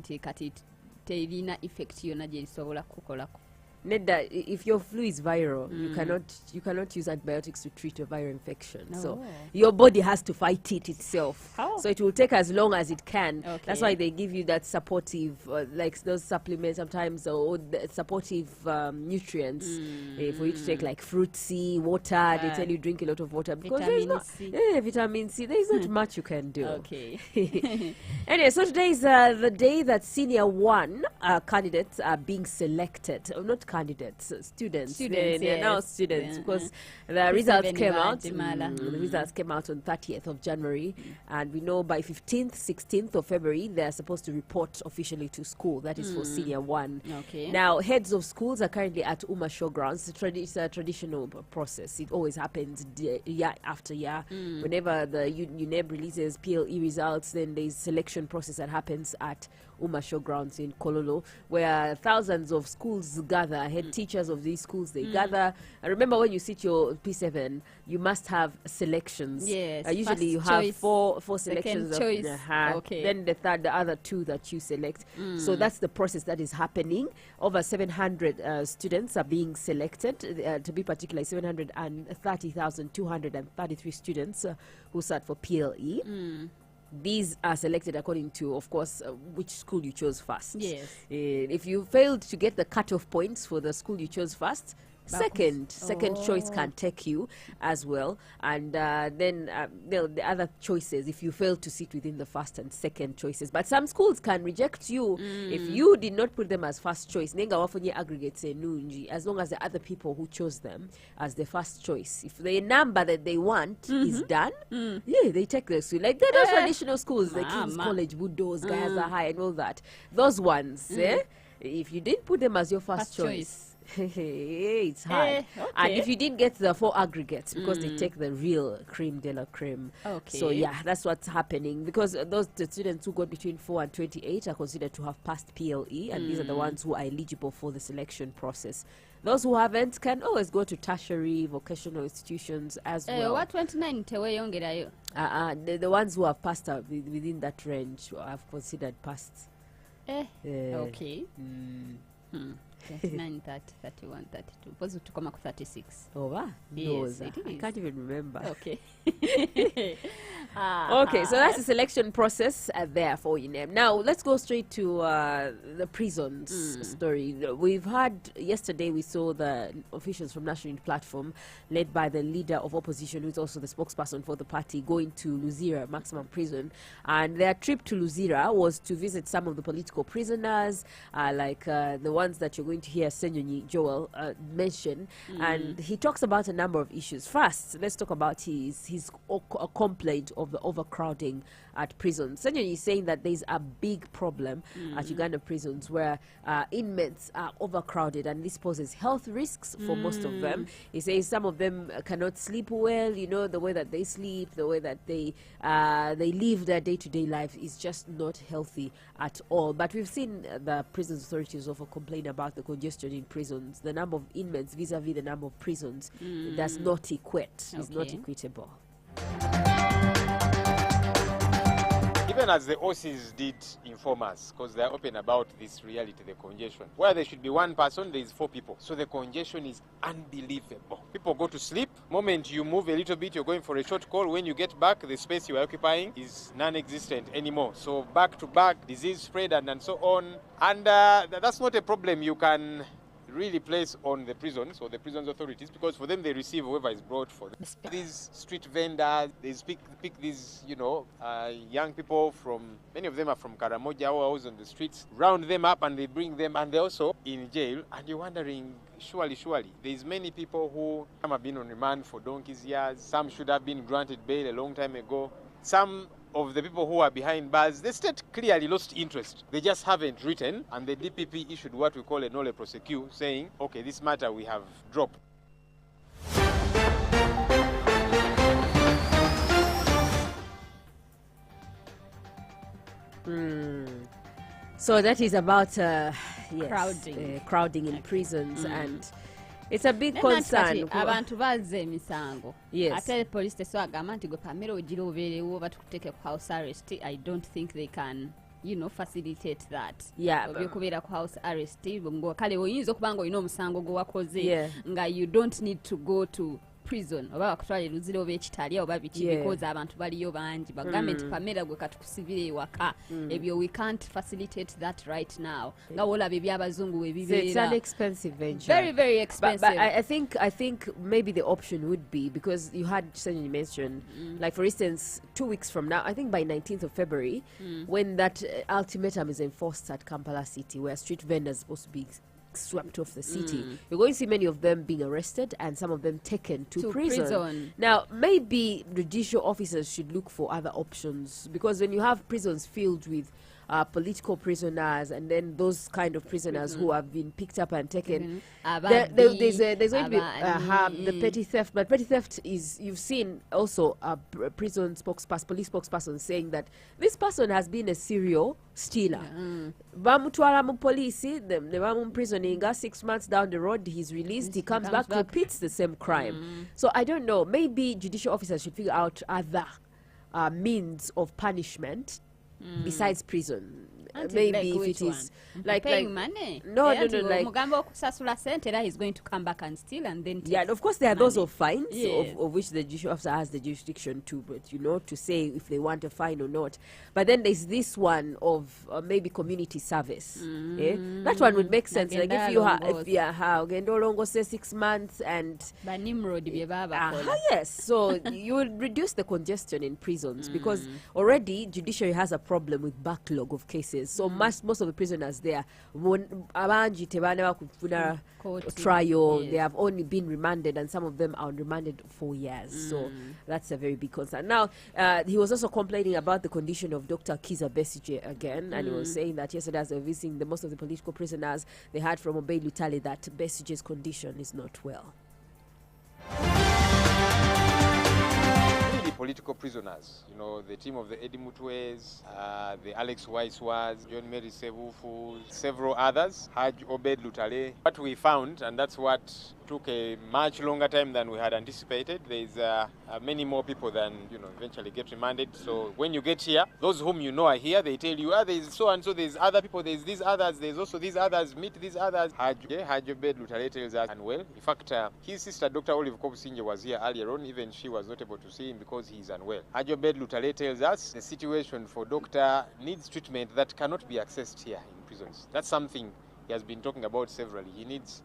kati terina effect yonna gye lisobola kukolako. Nedda, if your flu is viral, you cannot use antibiotics to treat a viral infection. So your body has to fight it itself. Oh. So it will take as long as it can. Okay. That's why they give you that supportive, like those supplements sometimes, or supportive nutrients for you to take, like fruit C, water. They tell you drink a lot of water because Vitamin C. Vitamin C. There is not much you can do. Okay. Anyway, so today is the day that Senior 1 candidates are being selected. Not candidates, students. They're now students because the results came out. The results came out on 30th of January, and we know by 15th, 16th of February they're supposed to report officially to school. That is for Senior 1. Okay. Now, heads of schools are currently at Uma Showgrounds. It's a traditional process. It always happens year after year. Whenever the UNEB releases PLE results, then there's selection process that happens at Uma Showgrounds in Kololo, where thousands of schools gather. Head teachers of these schools, they gather. And remember, when you sit your P7, you must have selections. Yes. Usually you have four selections. Choice. Okay. Then the other two that you select. So that's the process that is happening. Over 700 students are being selected. To be particular, 730,233 students who sat for PLE. These are selected according to, of course, which school you chose first. Yes. If you failed to get the cutoff points for the school you chose first, second choice can take you as well. And then the other choices, if you fail to sit within the first and second choices. But some schools can reject you if you did not put them as first choice. Nenga wafunye aggregates nunji, as long as the other people who chose them as the first choice. If the number that they want is done, they take the school. Like those traditional schools, the King's College, Budos, Gayaza High, and all that. Those ones, if you didn't put them as your first choice, it's hard. And if you didn't get the 4 aggregates, because they take the real cream de la creme. So yeah, that's what's happening, because the students who got between 4 and 28 are considered to have passed PLE, and these are the ones who are eligible for the selection process. Those who haven't can always go to tertiary vocational institutions as well. What 29 teweyongerayo? The ones who have passed within that range have considered passed. Okay. 29, 30, 31, 32. Suppose to come up 36. Oh, wow. Yes, I can't even remember. Okay. Okay, so that's the selection process there for UNEM. Now, let's go straight to the prisons story. We've had, yesterday we saw the officials from National Unity Platform, led by the leader of opposition, who's also the spokesperson for the party, going to Luzira Maximum Prison. And their trip to Luzira was to visit some of the political prisoners, like the ones that you're going to hear Senyonyi Joel mention. And he talks about a number of issues. First, let's talk about his complaint of the overcrowding at prisons. Senyonyi is saying that there's a big problem at Uganda prisons where inmates are overcrowded, and this poses health risks for most of them. He says some of them cannot sleep well. You know, the way that they sleep, the way that they live their day-to-day life is just not healthy at all. But we've seen the prisons authorities also complain about the congestion in prisons. The number of inmates vis-a-vis the number of prisons does not equate. It's not equitable. Even as the OCs did inform us, because they're open about this reality, the congestion. Where there should be one person, there is 4 people. So the congestion is unbelievable. People go to sleep. Moment you move a little bit, you're going for a short call. When you get back, the space you are occupying is non-existent anymore. So back to back, disease spread and so on. And that's not a problem you can really place on the prisons or the prisons authorities, because for them they receive whoever is brought for them. These street vendors, they pick these, young people from, many of them are from Karamoja, who are always on the streets, round them up and they bring them, and they're also in jail. And you're wondering, surely, there's many people who some have been on remand for donkey's years, some should have been granted bail a long time ago. Some of the people who are behind bars, the state clearly lost interest. They just haven't written, and the DPP issued what we call a nolle prosequi, saying, okay, this matter we have dropped. So that is about crowding in prisons, and it's a big concern. Abantu bazze emisango. Yes. Ate police teswa agamba nti gwe pamera ogira obeerewo batukuteeke ku house arrest. I don't think they can facilitate that. Yeah. Obyokubeera ku house arrest ngo kale oyinza okubanga olina omusango gwe wakoze Yeah. nga you don't need to go to prison oba bakutwala eruzira oba ekitali oba biki because abantu baliyo bangi bagambe nti Pamela gwe katukusibire ewaka ebyo we can't facilitate that right now nga wolaba ebyabazungu we bibeera. It's an expensive venture. Very, very expensive. But I think maybe the option would be, because you had Senyi mention, like for instance, 2 weeks from now, I think by 19th of February, when that ultimatum is enforced at Kampala City, where street vendors are supposed to be swept off the city, you're going to see many of them being arrested and some of them taken to prison. Now, maybe judicial officers should look for other options, because when you have prisons filled with political prisoners and then those kind of prisoners who have been picked up and taken, there's going to be the petty theft. But petty theft is, you've seen also a prison police spokesperson saying that this person has been a serial stealer. Bamutwala mu police, ne bamumprisoninga, 6 months down the road he's released, he comes back, repeats the same crime. So I don't know, maybe judicial officers should figure out other means of punishment besides prison. Maybe if it is like paying money. No, like Mugambo kusasula sente, he's going to come back and steal and then take and of course there are those of fines, yes, of which the judicial officer has the jurisdiction to, but to say if they want a fine or not. But then there's this one of maybe community service. That one would make sense. Like if you have say 6 months and yes, so you will reduce the congestion in prisons, because already judiciary has a problem with backlog of cases. So most of the prisoners there, trial, they have only been remanded, and some of them are remanded 4 years. So that's a very big concern. Now, he was also complaining about the condition of Dr. Kiza Besigye again, and he was saying that yesterday, as they were visiting most of the political prisoners, they heard from Obey Lutale that Besigye's condition is not well. Political prisoners, the team of the Eddie Mutwes, the Alex Waiswas, John Mary Sevufu, several others, Haj Obed Lutale. What we found, and that's what took a much longer time than we had anticipated, there's many more people than eventually get remanded. So when you get here, those whom are here, they tell you, there's so and so, there's other people, there's these others, there's also these others, meet these others. Haj Obed Lutale tells us unwell. In fact, his sister Dr. Olive Kobusinje was here earlier on. Even she was not able to see him because he's unwell. Haj Obed Lutale tells us the situation for Doctor needs treatment that cannot be accessed here in prisons. That's something he has been talking about severally. He needs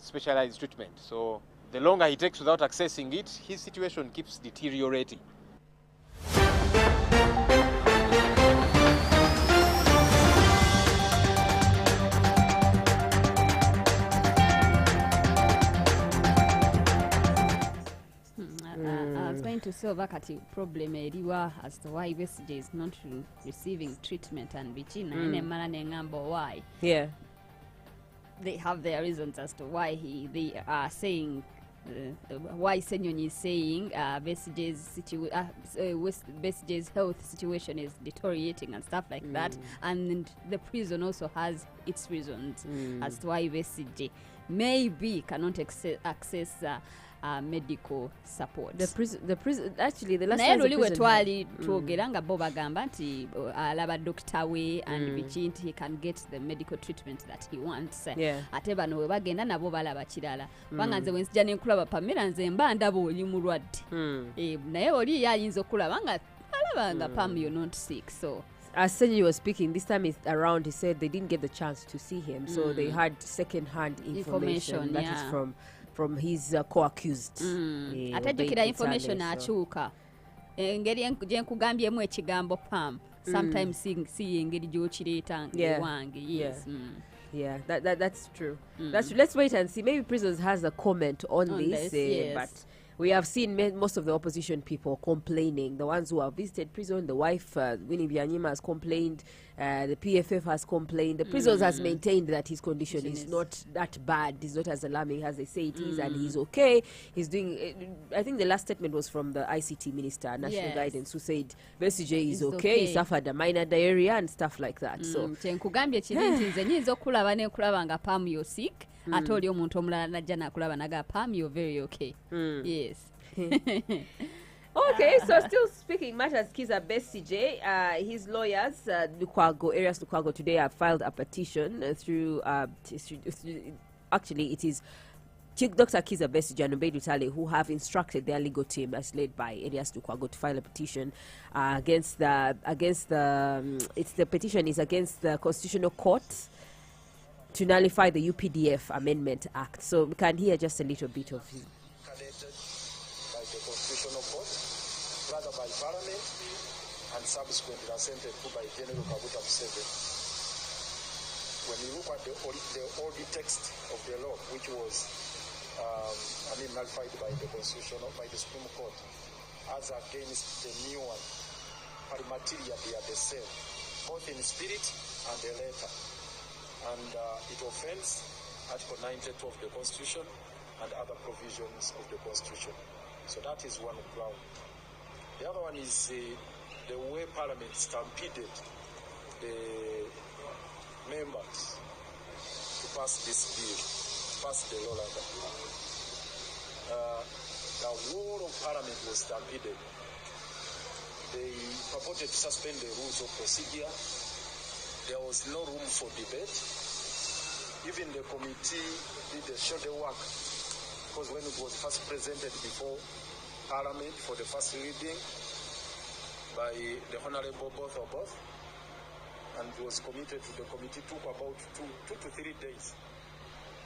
specialized treatment. So the longer he takes without accessing it, his situation keeps deteriorating. I was going to solve a problem eriwa as to why Besigye is not receiving treatment and why. Yeah. They have their reasons as to why they are saying why Senyonyi is saying Besigye's health situation is deteriorating and stuff like that, and the prison also has its reasons as to why Besigye maybe cannot access medical support. The prison actually the last time the prison twali tuogeranga bo bagamba nti alaba doctor we and bichinti he can get the medical treatment that he wants. Ate bano we bagenda nabo balaba kirala banganze wensija ne kulaba Pamela nze mba ndabo oli mulwadde naye oli yayinza okulaba nga alaba Pam you're not sick. So as Senyi was speaking this time around, he said they didn't get the chance to see him, so they had second-hand information that is from his co-accused. Atajukira information achuka engeri gyenkugambye ekigambo Pam sometimes see engeri gyokireta wange. Yes. Yeah, that's true. Let's wait and see. Maybe prisons has a comment on this, yes. But we have seen most of the opposition people complaining. The ones who have visited prison, the wife, Winnie Byanyima, has complained. The PFF has complained. The prisons has maintained that his condition is not that bad. It's not as alarming as they say it is, and he's okay. He's doing. I think the last statement was from the ICT minister, National Guidance, who said Besigye is okay. He suffered a minor diarrhea and stuff like that. So nkugambye kirinti nze nyinza okulaba ne kulaba nga Pam you're sick. Ate oli omuntu omulala najja nakulaba naga Pam you're very okay. Yes. Okay, so still speaking matters, Kizza Besigye, his lawyers, Arias Lukwago, today have filed a petition through, actually it is Dr. Kizza Besigye and Obey Lutale who have instructed their legal team, as led by Arias Lukwago, to file a petition against the petition is against the Constitutional Court to nullify the UPDF Amendment Act. So we can hear just a little bit of him. By the Constitutional Court, rather by Parliament, and subsequently assented to by General Kaguta Museveni. When you look at the old text of the law, which was nullified by the Supreme Court, as against the new one, material they are the same, both in spirit and the letter. And it offends Article 92 of the Constitution and other provisions of the Constitution. So that is one ground. The other one is the way Parliament stampeded the members to pass this bill, pass the law like that. The whole of Parliament was stampeded. They purported to suspend the rules of procedure. There was no room for debate. Even the committee did the shadow work, because when it was first presented before Parliament for the first reading by the Honorable both, and it was committed to the committee, took about two to 3 days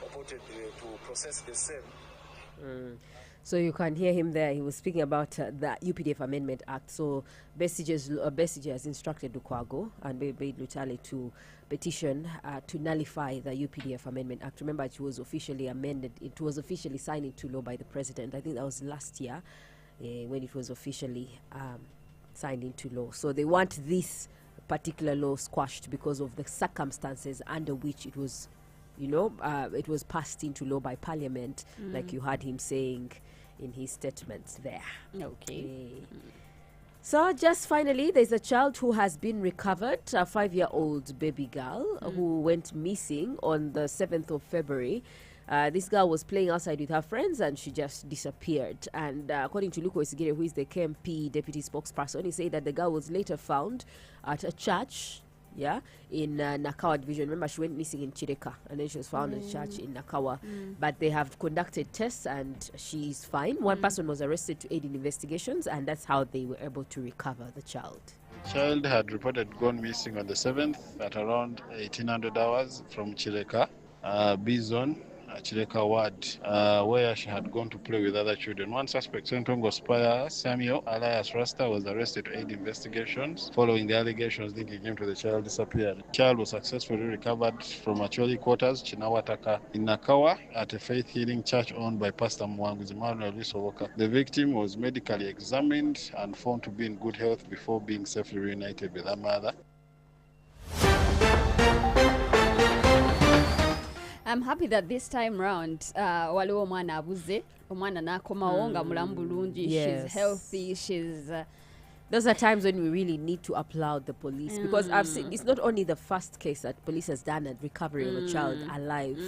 purported to process the same. So you can hear him there. He was speaking about the UPDF Amendment Act. So Besigye has instructed Lukwago and Obey Lutale to petition to nullify the UPDF Amendment Act. Remember, it was officially amended. It was officially signed into law by the president. I think that was last year when it was officially signed into law. So they want this particular law squashed because of the circumstances under which it was, it was passed into law by Parliament, like you heard him saying in his statements there. Okay. So just finally, there's a child who has been recovered, a 5-year-old baby girl who went missing on the 7th of February. This girl was playing outside with her friends and she just disappeared. And according to Luko Isigere, who is the KMP deputy spokesperson, he said that the girl was later found at a church in Nakawa division. Remember, she went missing in Chireka and then she was found in church in Nakawa. But they have conducted tests and she's fine. One person was arrested to aid in investigations, and that's how they were able to recover the child. The child had reported gone missing on the 7th at around 1800 hours from Chireka, B-Zone, Chireka Ward, where she had gone to play with other children. One suspect, Sentongo Spire Samuel alias Rasta, was arrested to aid investigations following the allegations linking him to the child disappeared. The child was successfully recovered from Acholi quarters, Chinawataka, in Nakawa, at a faith healing church owned by Pastor Mwanguzi Emmanuel Lisowoka. The victim was medically examined and found to be in good health before being safely reunited with her mother. I'm happy that this time round waliwo omwana abuze, omwana nakomawo nga mulamu bulungi. She's healthy, she's those are times when we really need to applaud the police, because I've seen it's not only the first case that police has done at recovery of a child alive. So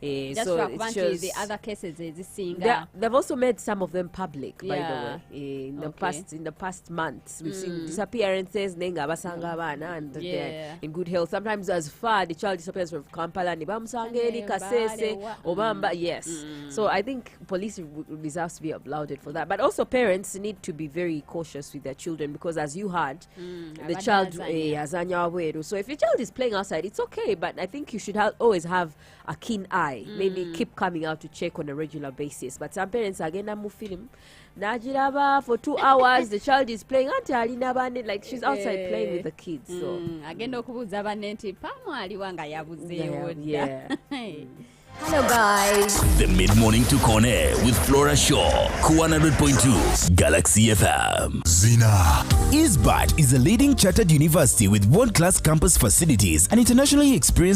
it's just the other cases they've also made some of them public, by the way. In the past months, we've seen disappearances, and they're in good health. Sometimes as far the child disappears from Kampala, Kasese, Obamba. So I think police deserves to be applauded for that. But also parents need to be very cautious with their children, because as you heard, the child azanya. So if your child is playing outside, it's okay, but I think you should always have a keen eye. Maybe keep coming out to check on a regular basis. But some parents again are film Najiraba for 2 hours, the child is playing like she's outside playing with the kids. So agenda okubuuza banne nti pamu aliwa nga yabuzeewo. Hello guys. The mid-morning to Corner with Flora Shaw, 100.2 Galaxy FM. Zina. ISBAT is a leading chartered university with world-class campus facilities and internationally experienced